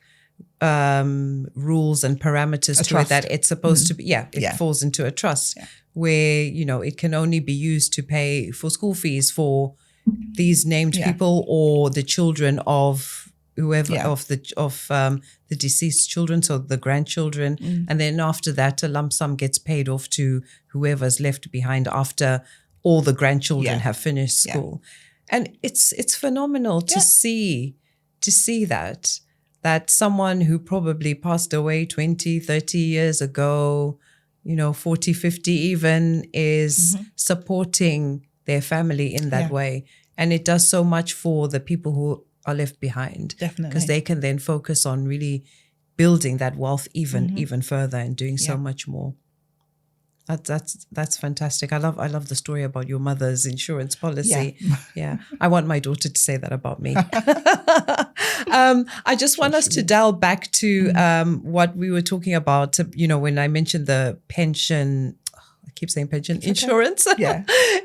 rules and parameters to it, that it's supposed to be, it falls into a trust where, it can only be used to pay for school fees for these named people or the children of whoever, of the deceased children, so the grandchildren. And then after that, a lump sum gets paid off to whoever's left behind after all the grandchildren have finished school. And it's phenomenal to see that someone who probably passed away 20, 30 years ago, 40, 50 even, is supporting their family in that way. And it does so much for the people who are left behind. Definitely. Because they can then focus on really building that wealth even further and doing so much more. That's fantastic. I love the story about your mother's insurance policy. Yeah. I want my daughter to say that about me. I just want us to dial back to what we were talking about, when I mentioned the pension, I keep saying pension, insurance,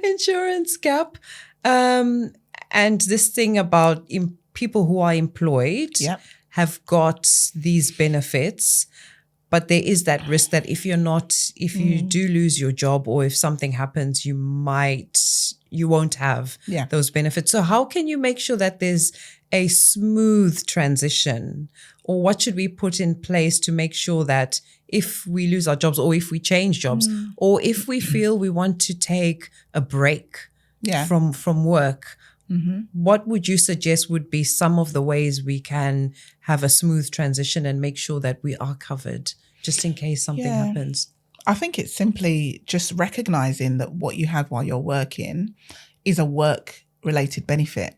insurance gap. And this thing about people who are employed have got these benefits, but there is that risk that if you do lose your job, or if something happens, you won't have those benefits. So how can you make sure that there's a smooth transition, or what should we put in place to make sure that if we lose our jobs, or if we change jobs, or if we feel we want to take a break from work, what would you suggest would be some of the ways we can have a smooth transition and make sure that we are covered just in case something happens? I think it's simply just recognizing that what you have while you're working is a work-related benefit.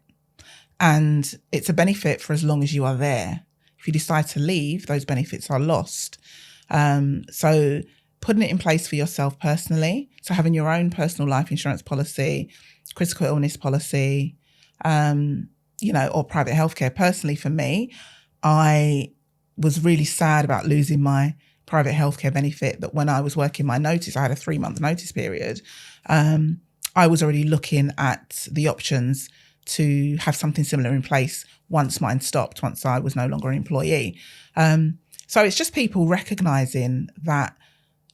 And it's a benefit for as long as you are there. If you decide to leave, those benefits are lost. So putting it in place for yourself personally, so having your own personal life insurance policy, critical illness policy, or private healthcare. Personally, for me, I was really sad about losing my private healthcare benefit, that when I was working my notice, I had a 3-month notice period. I was already looking at the options to have something similar in place once mine stopped, once I was no longer an employee. So it's just people recognizing that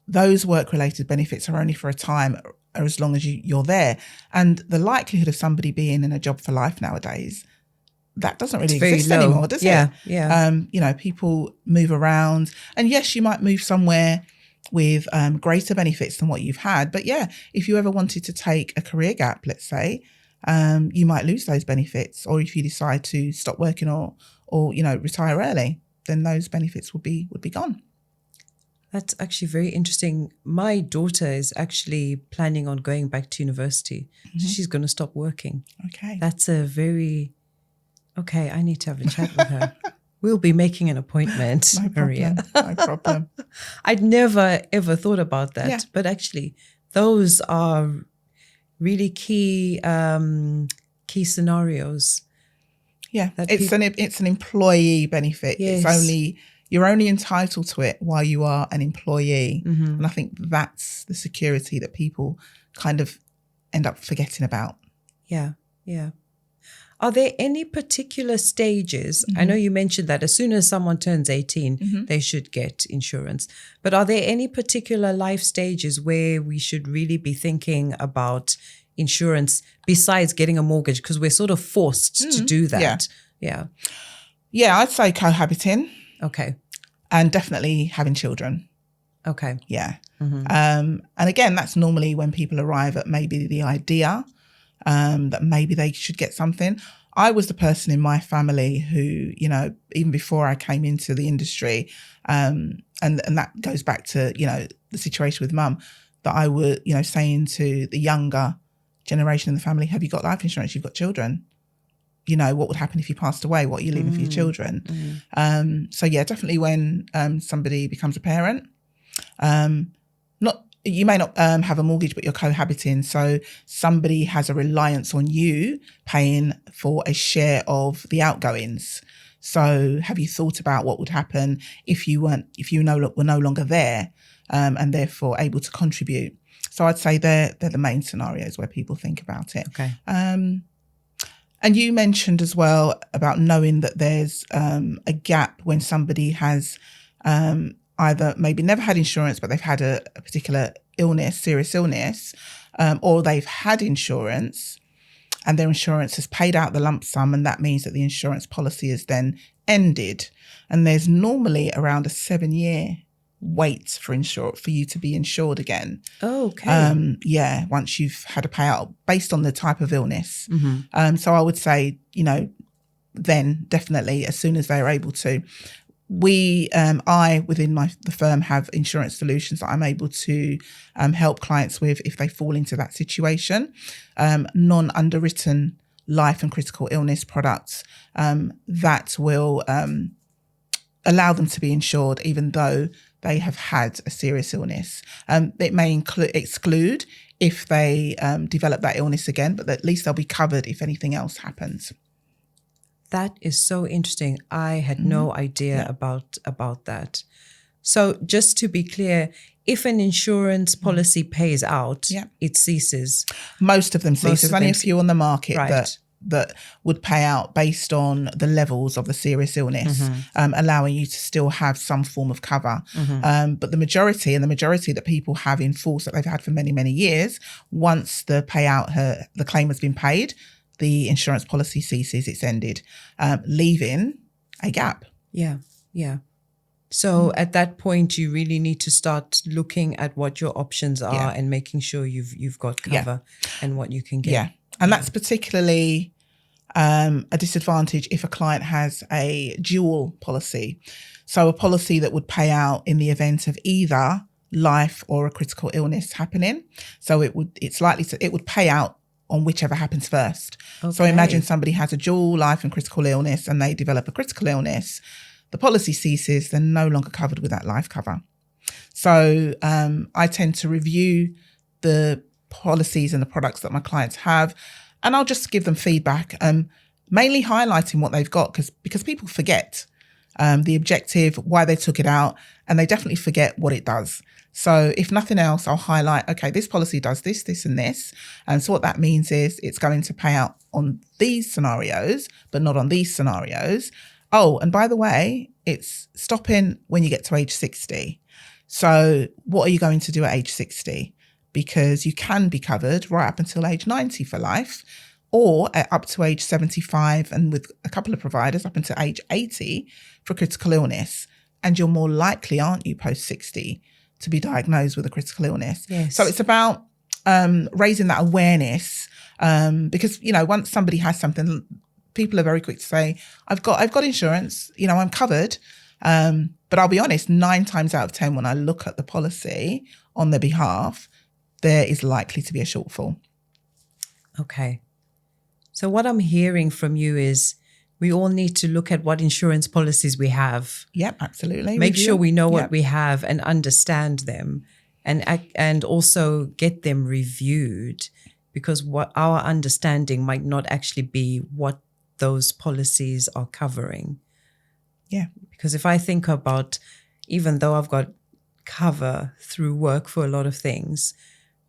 those work-related benefits are only for a time, or as long as you're there. And the likelihood of somebody being in a job for life nowadays, that doesn't really exist anymore, does it? Yeah. People move around. And yes, you might move somewhere with greater benefits than what you've had. But if you ever wanted to take a career gap, let's say, you might lose those benefits. Or if you decide to stop working or retire early, then those benefits would be gone. That's actually very interesting. My daughter is actually planning on going back to university. So she's going to stop working. Okay. That's I need to have a chat with her. We'll be making an appointment, No problem. Maria. No problem. I'd never, ever thought about that. But actually, those are really key scenarios. Yeah, it's an employee benefit. Yes. You're only entitled to it while you are an employee. And I think that's the security that people kind of end up forgetting about. Yeah. Are there any particular stages? I know you mentioned that as soon as someone turns 18, they should get insurance. But are there any particular life stages where we should really be thinking about insurance besides getting a mortgage? Because we're sort of forced to do that. Yeah, I'd say cohabiting. Okay. And definitely having children. Okay. Yeah. And again, that's normally when people arrive at maybe the idea that maybe they should get something. I was the person in my family who, you know, even before I came into the industry, and that goes back to, you know, the situation with mum, that I would, you know, saying to the younger generation in the family, have you got life insurance? You've got children. You know, what would happen if you passed away? What are you leaving for your children? So yeah, definitely when somebody becomes a parent, you may not have a mortgage, but you're cohabiting. So somebody has a reliance on you paying for a share of the outgoings. So have you thought about what would happen if you were no longer there, and therefore able to contribute? So I'd say they're the main scenarios where people think about it. Okay. And you mentioned as well about knowing that there's a gap when somebody has either maybe never had insurance, but they've had a particular illness, serious illness, or they've had insurance and their insurance has paid out the lump sum, and that means that the insurance policy is then ended. And there's normally around a 7-year wait for you to be insured again. Oh, okay. Once you've had a payout based on the type of illness. So I would say, you know, then definitely as soon as they're able to. I within the firm have insurance solutions that I'm able to help clients with if they fall into that situation. Non-underwritten life and critical illness products that will allow them to be insured even though they have had a serious illness. It may exclude if they develop that illness again, but at least they'll be covered if anything else happens. That is so interesting. I had no idea about that. So just to be clear, if an insurance policy pays out, it ceases. Most of them cease. There's only a few on the market that would pay out based on the levels of the serious illness, allowing you to still have some form of cover. But the majority that people have in force that they've had for many, many years, once the payout, the claim has been paid, the insurance policy ceases, it's ended, leaving a gap. Yeah. So at that point, you really need to start looking at what your options are and making sure you've got cover and what you can get. Yeah. And that's particularly a disadvantage if a client has a dual policy. So a policy that would pay out in the event of either life or a critical illness happening. So it would pay out on whichever happens first. Okay. So imagine somebody has a dual life and critical illness and they develop a critical illness. The policy ceases, they're no longer covered with that life cover. So I tend to review the policies and the products that my clients have, and I'll just give them feedback, mainly highlighting what they've got because people forget the objective, why they took it out, and they definitely forget what it does. So if nothing else, I'll highlight, okay, this policy does this, this, and this. And so what that means is it's going to pay out on these scenarios, but not on these scenarios. Oh, and by the way, it's stopping when you get to age 60. So what are you going to do at age 60? Because you can be covered right up until age 90 for life, or up to age 75, and with a couple of providers up until age 80 for critical illness. And you're more likely, aren't you, post 60 to be diagnosed with a critical illness? Yes. So it's about raising that awareness, because, you know, once somebody has something, people are very quick to say, I've got insurance, you know, I'm covered. But I'll be honest, 9 times out of 10, when I look at the policy on their behalf, there is likely to be a shortfall. Okay. So what I'm hearing from you is we all need to look at what insurance policies we have. Yep, absolutely. Make sure we know what we have and understand them, and also get them reviewed, because what our understanding might not actually be what those policies are covering. Yeah. Because if I think about, even though I've got cover through work for a lot of things,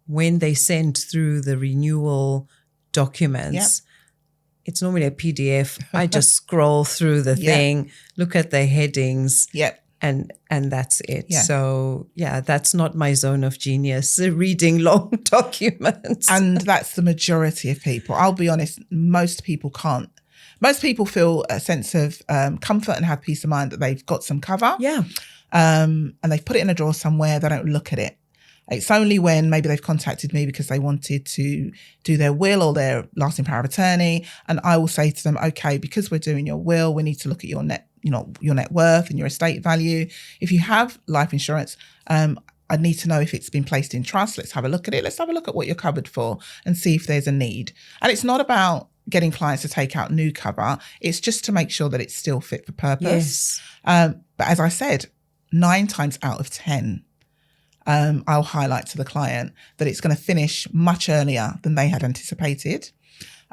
when they send through the renewal documents, it's normally a PDF. I just scroll through the thing, look at the headings, and that's it. Yeah. So, that's not my zone of genius, reading long documents. And that's the majority of people. I'll be honest, most people can't. Most people feel a sense of comfort and have peace of mind that they've got some cover. Yeah. And they've put it in a drawer somewhere. They don't look at it. It's only when maybe they've contacted me because they wanted to do their will or their lasting power of attorney. And I will say to them, okay, because we're doing your will, we need to look at your net worth and your estate value. If you have life insurance, I need to know if it's been placed in trust. Let's have a look at it. Let's have a look at what you're covered for and see if there's a need. And it's not about getting clients to take out new cover. It's just to make sure that it's still fit for purpose. Yes. But as I said, 9 times out of 10, I'll highlight to the client that it's going to finish much earlier than they had anticipated,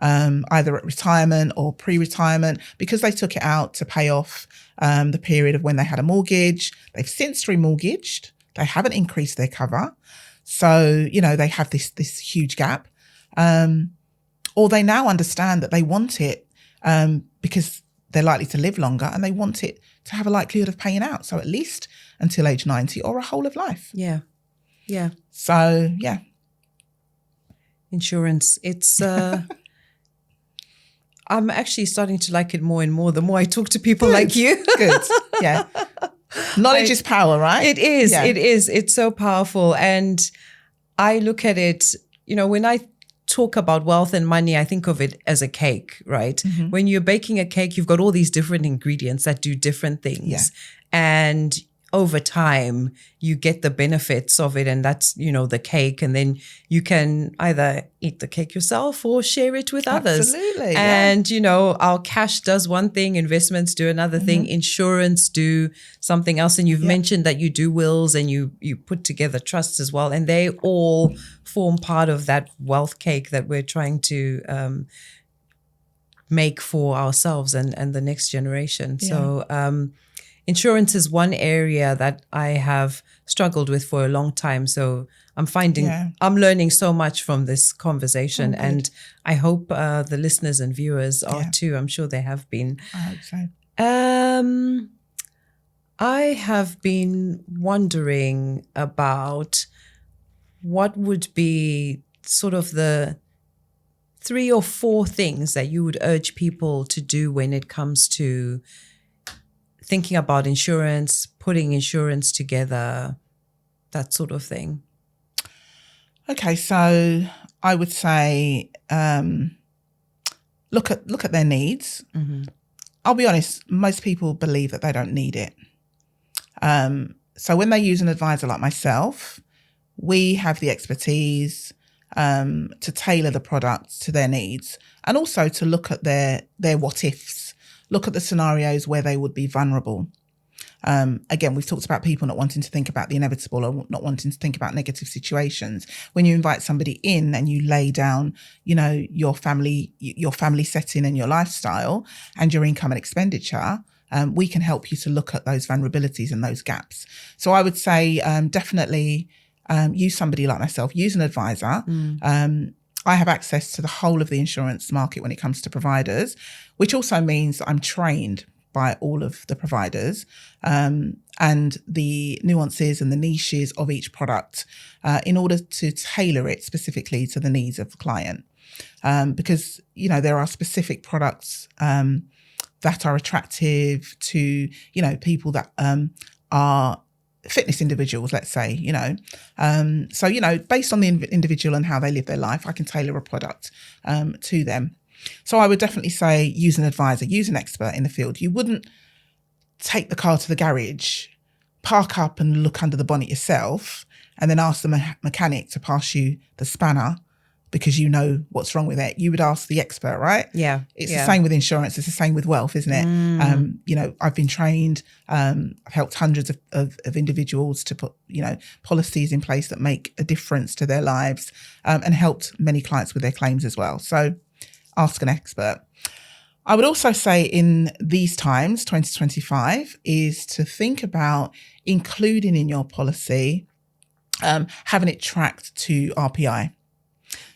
either at retirement or pre-retirement, because they took it out to pay off the period of when they had a mortgage. They've since remortgaged. They haven't increased their cover. So, they have this huge gap. Or they now understand that they want it because they're likely to live longer and they want it to have a likelihood of paying out. So at least until age 90 or a whole of life. Yeah. Yeah. So, yeah. Insurance. It's, I'm actually starting to like it more and more the more I talk to people like you. Good. Yeah. Knowledge is power, right? It is. Yeah. It is. It's so powerful. And I look at it, when I talk about wealth and money, I think of it as a cake, right? Mm-hmm. When you're baking a cake, you've got all these different ingredients that do different things. Yeah. And over time, you get the benefits of it, and that's, the cake. And then you can either eat the cake yourself or share it with others. Absolutely. And, our cash does one thing, investments do another thing, insurance do something else. And you've mentioned that you do wills and you put together trusts as well. And they all form part of that wealth cake that we're trying to make for ourselves and the next generation. Yeah. So, insurance is one area that I have struggled with for a long time. So I'm finding I'm learning so much from this conversation, and I hope the listeners and viewers are too. I'm sure they have been. I hope so. I have been wondering about what would be sort of the 3 or 4 things that you would urge people to do when it comes to thinking about insurance, putting insurance together, that sort of thing. Okay, so I would say look at their needs. Mm-hmm. I'll be honest, most people believe that they don't need it. So when they use an advisor like myself, we have the expertise to tailor the product to their needs, and also to look at their what ifs. Look at the scenarios where they would be vulnerable. Again, we've talked about people not wanting to think about the inevitable or not wanting to think about negative situations. When you invite somebody in and you lay down, your family setting and your lifestyle and your income and expenditure, we can help you to look at those vulnerabilities and those gaps. So I would say definitely use somebody like myself, use an advisor. I have access to the whole of the insurance market when it comes to providers, which also means that I'm trained by all of the providers and the nuances and the niches of each product in order to tailor it specifically to the needs of the client. Because, there are specific products that are attractive to, people that are fitness individuals, let's say, So, based on the individual and how they live their life, I can tailor a product to them. So I would definitely say use an advisor, use an expert in the field. You wouldn't take the car to the garage, park up and look under the bonnet yourself, and then ask the mechanic to pass you the spanner because you know what's wrong with it. You would ask the expert, right? Yeah. It's the same with insurance. It's the same with wealth, isn't it? I've been trained. I've helped hundreds of individuals to put, policies in place that make a difference to their lives and helped many clients with their claims as well. So ask an expert. I would also say in these times, 2025, is to think about including in your policy, having it tracked to RPI.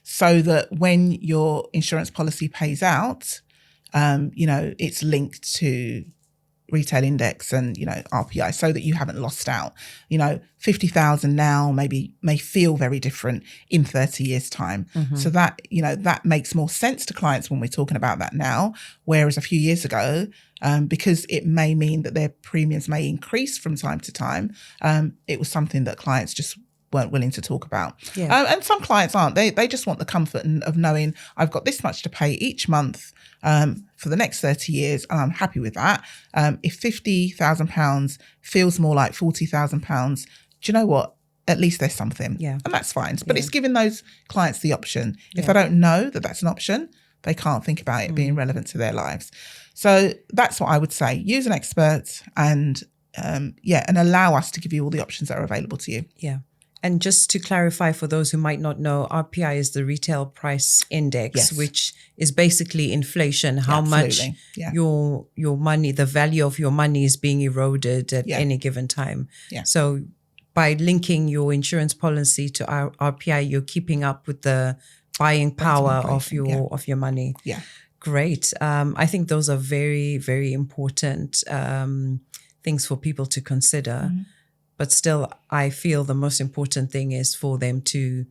So that when your insurance policy pays out, it's linked to retail index and, RPI, so that you haven't lost out. 50,000 now may feel very different in 30 years' time. Mm-hmm. So that, that makes more sense to clients when we're talking about that now. Whereas a few years ago, because it may mean that their premiums may increase from time to time, it was something that clients just weren't willing to talk about. Yeah. And some clients aren't. They just want the comfort of knowing I've got this much to pay each month for the next 30 years, and I'm happy with that. If £50,000 feels more like £40,000, do you know what? At least there's something. Yeah. And that's fine. But it's giving those clients the option. If Yeah. they don't know that that's an option, they can't think about it being relevant to their lives. So that's what I would say. Use an expert and allow us to give you all the options that are available to you. Yeah. And just to clarify for those who might not know, RPI is the retail price index, which is basically inflation, how much your money, the value of your money is being eroded at any given time. Yeah. So by linking your insurance policy to RPI, you're keeping up with the buying power of your money. Yeah. Great. I think those are very, very important things for people to consider. Mm-hmm. But still, I feel the most important thing is for them to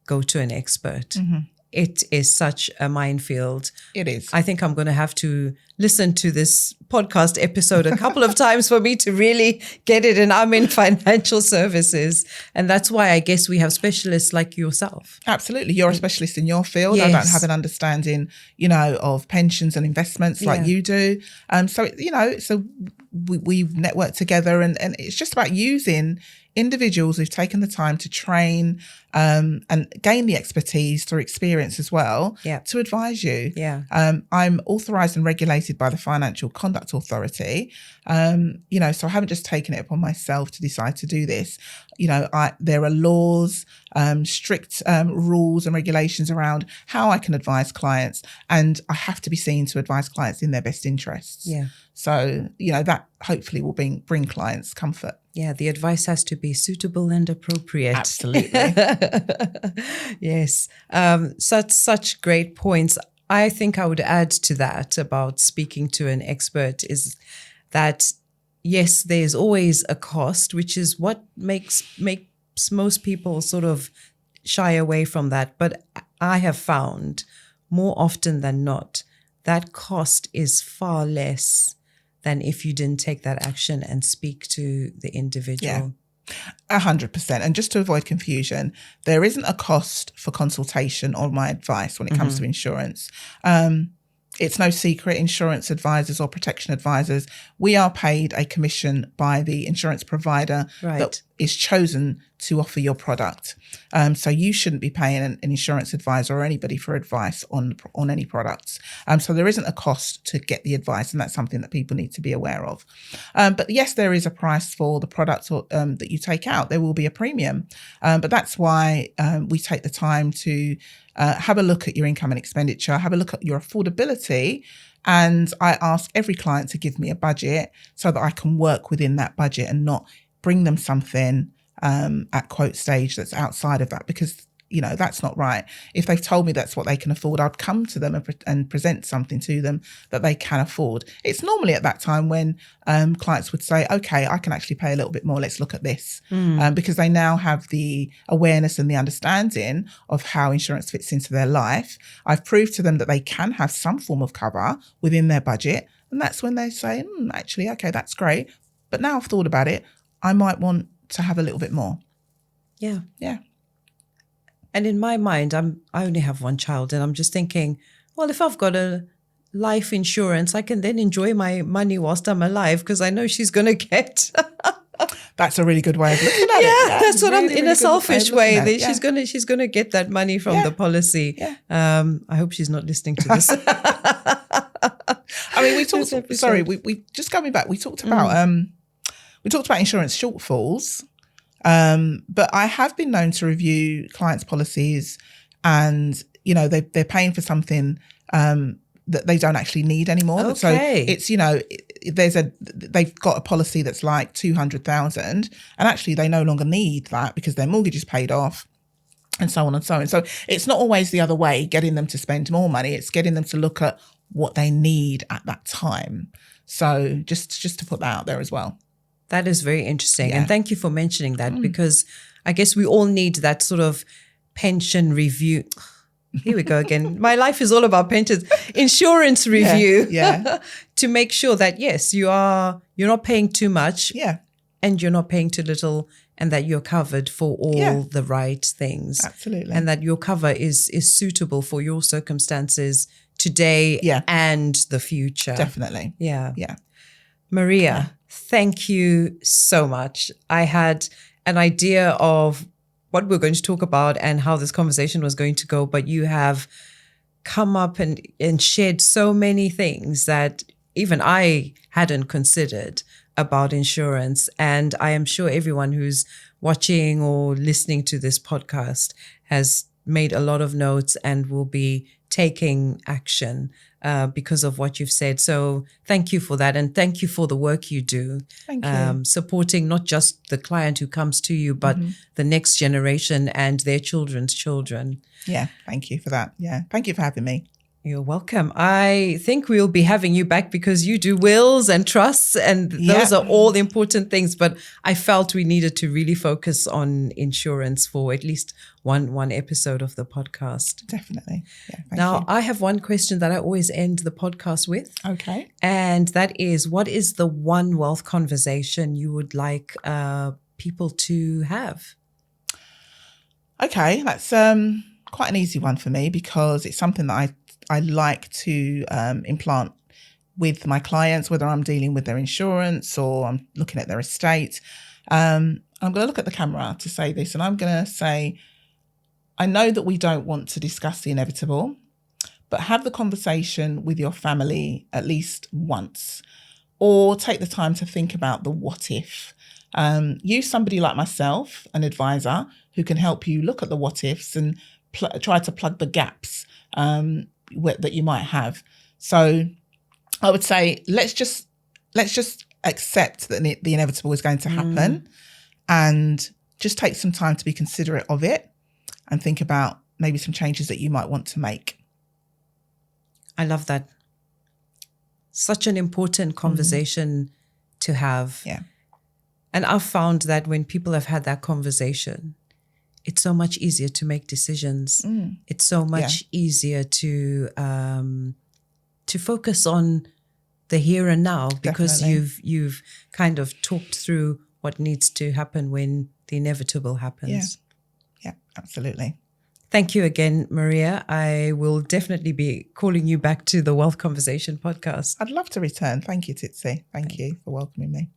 go to an expert. Mm-hmm. It is such a minefield. It is. I think I'm going to have to listen to this podcast episode a couple of times for me to really get it. And I'm in financial services. And that's why I guess we have specialists like yourself. Absolutely. You're a specialist in your field. Yes. I don't have an understanding, of pensions and investments like you do. So we network together and it's just about using individuals who've taken the time to train and gain the expertise through experience as well to advise you. Yeah. I'm authorised and regulated by the Financial Conduct Authority. So I haven't just taken it upon myself to decide to do this. There are laws, strict rules and regulations around how I can advise clients, and I have to be seen to advise clients in their best interests. Yeah. So, that hopefully will bring clients comfort. Yeah, the advice has to be suitable and appropriate. Absolutely. Yes. Such great points. I think I would add to that about speaking to an expert is that, yes, there's always a cost, which is what makes most people sort of shy away from that. But I have found more often than not, that cost is far less than if you didn't take that action and speak to the individual. Yeah, 100%. And just to avoid confusion, there isn't a cost for consultation or my advice when it comes to insurance. It's no secret, insurance advisors or protection advisors, we are paid a commission by the insurance provider that is chosen to offer your product. So you shouldn't be paying an insurance advisor or anybody for advice on any products. So there isn't a cost to get the advice, and that's something that people need to be aware of. But yes, there is a price for the product that you take out. There will be a premium. But that's why we take the time to have a look at your income and expenditure, have a look at your affordability. And I ask every client to give me a budget so that I can work within that budget and not bring them something at quote stage that's outside of that, because that's not right. If they've told me that's what they can afford, I'd come to them and present something to them that they can afford. It's normally at that time when clients would say, okay, I can actually pay a little bit more. Let's look at this. Because they now have the awareness and the understanding of how insurance fits into their life. I've proved to them that they can have some form of cover within their budget. And that's when they say, actually, okay, that's great. But now I've thought about it, I might want to have a little bit more. Yeah. Yeah. And in my mind, I only have one child, and I'm just thinking, well, if I've got a life insurance, I can then enjoy my money whilst I'm alive, because I know she's going to get. That's a really good way of looking at it. Yeah, that's what I'm in a selfish way. She's She's gonna get that money from the policy. Yeah. I hope she's not listening to this. I mean, we talked. Sorry, we just coming back. We talked about insurance shortfalls. But I have been known to review clients' policies, and they're paying for something that they don't actually need anymore. Okay. So it's they've got a policy that's like 200,000, and actually they no longer need that because their mortgage is paid off, and so on and so on. So it's not always the other way, getting them to spend more money. It's getting them to look at what they need at that time. So just to put that out there as well. That is very interesting. And thank you for mentioning that, because I guess we all need that sort of pension review. Here we go again. My life is all about pensions. Insurance review. Yeah. To make sure that, yes, you're not paying too much. Yeah. and you're not paying too little, and that you're covered for all the right things. Absolutely. And that your cover is suitable for your circumstances today and the future. Definitely. Yeah. Yeah. Maria, thank you so much. I had an idea of what we're going to talk about and how this conversation was going to go, but you have come up and shared so many things that even I hadn't considered about insurance. And I am sure everyone who's watching or listening to this podcast has made a lot of notes and will be taking action because of what you've said. So thank you for that. And thank you for the work you do. Thank you. Supporting not just the client who comes to you, but the next generation and their children's children. Yeah, thank you for that. Yeah, thank you for having me. You're welcome. I think we'll be having you back because you do wills and trusts, and those are all important things. But I felt we needed to really focus on insurance for at least one episode of the podcast. Definitely. Yeah, thank now, you. I have one question that I always end the podcast with. Okay. And that is, what is the one wealth conversation you would like people to have? Okay, that's quite an easy one for me because it's something that I like to implant with my clients, whether I'm dealing with their insurance or I'm looking at their estate. I'm going to look at the camera to say this, and I'm going to say, I know that we don't want to discuss the inevitable, but have the conversation with your family at least once, or take the time to think about the what if. Use somebody like myself, an advisor, who can help you look at the what ifs and try to plug the gaps that you might have. So I would say let's just accept that the inevitable is going to happen, and just take some time to be considerate of it and think about maybe some changes that you might want to make. I love that. Such an important conversation to have. Yeah. And I've found that when people have had that conversation, it's so much easier to make decisions. It's so much easier to focus on the here and now, because you've kind of talked through what needs to happen when the inevitable happens. Yeah, absolutely. Thank you again, Maria. I will definitely be calling you back to the Wealth Conversation podcast. I'd love to return. Thank you, Tsitsi. Thank you for welcoming me.